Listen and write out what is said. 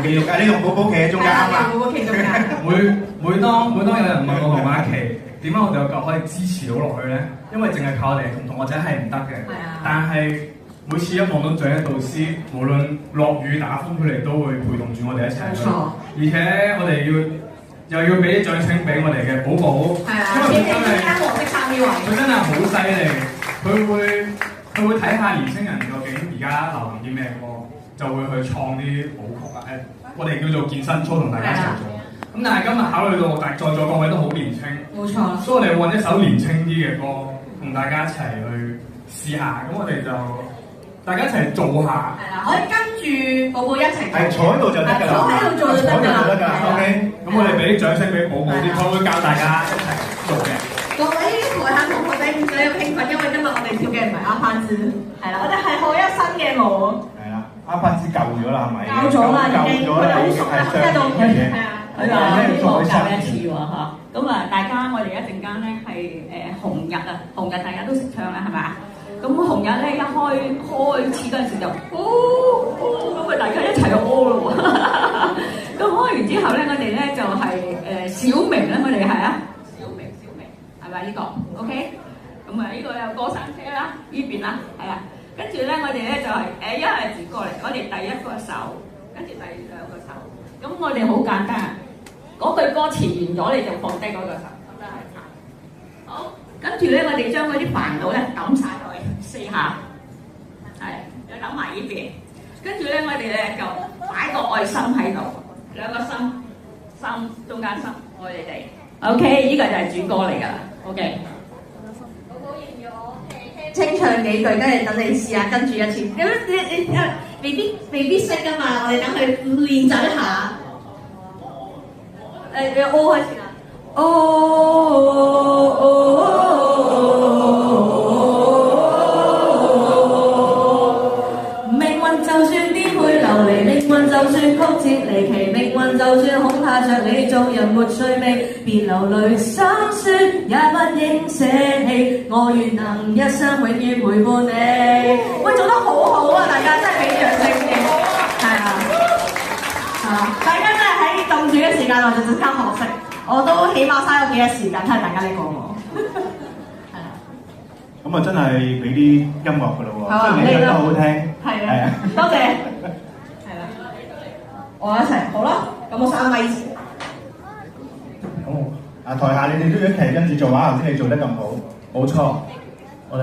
記錄㗎，你同寶寶企喺中間啊嘛。寶寶企中間。每當有人問我同阿琪點解我哋有嚿可以支持到落去咧？因為淨係靠我哋同學仔係唔得嘅。係啊。但係每次一望到長一導師，無論落雨打風，佢哋都會陪同住我哋一齊。冇錯。而且我哋又要俾啲掌聲俾我哋嘅寶寶。係啊。因為佢真係黃色衫呢位。佢真係好犀利，佢會睇下年輕人究竟而家流行啲咩歌，就會去創啲舞曲啊！我哋叫做健身操同大家一齊做。咁但係今日考慮到在座各位都好年輕，冇錯，所以我哋揾一首年輕啲嘅歌，同大家一齊去試下。咁我哋就大家一齊做下。係啦，可以跟住寶寶一齊。係坐喺度就得㗎啦。坐喺度做就得㗎啦。OK， 咁我哋俾啲掌聲俾寶寶啲，佢會教大家一齊做嘅。各位台下同學仔唔使咁興奮，因為今日我哋跳嘅唔係阿潘子，係啦，我哋係學一新嘅舞。係啦，阿潘子舊咗啦，係咪？舊咗啦，已經。佢哋好熟啦，一到佢係啊。佢話希望教一次喎嚇，咁啊大家我哋一陣間咧係紅日啊，紅日大家都識唱啦係咪啊？咁紅日咧一開始嗰陣時就咁啊大家一齊咯喎，咁開完之後咧我哋咧就係小明咧我哋係啊，小明係咪呢個 ？OK， 咁啊呢個有過山車啦，呢邊啦係啊，跟住咧我哋咧就係一係自過嚟，我哋第一個手，跟住第兩個手。咁我哋好簡單，嗰句歌詞完咗你就放低嗰個手，咁都係差。好，跟住咧我哋將嗰啲煩惱咧揼曬落去4下，係，又揼埋呢邊。跟住咧我哋咧就擺個愛心喺度，2個心中間心愛你哋。OK， 呢個就係主歌嚟㗎啦。OK。寶寶要唔要我清唱幾句，跟住等你試下跟住一次。你未必識㗎嘛，我哋等佢練習一下。你 O 開始啦。命運就算顛沛流離，命運就算曲折離奇，命運就算恐嚇着你做人沒趣味，別流淚心酸，也不應捨棄。我願能一生永遠陪伴你。喂，做得好好啊！大家真係俾掌聲嘅，係啊，大家真係喺咁短嘅時間內就即刻學識，我都起碼嘥咗幾日時間睇下大家呢個我。係啊，咁啊真係俾啲音樂㗎咯喎，即係你唱得好好聽。係啊，多謝。係啦，我一齊好啦，咁我3米先。好，啊台下你哋都要一齊跟住做啊！頭先你做得咁好，冇錯。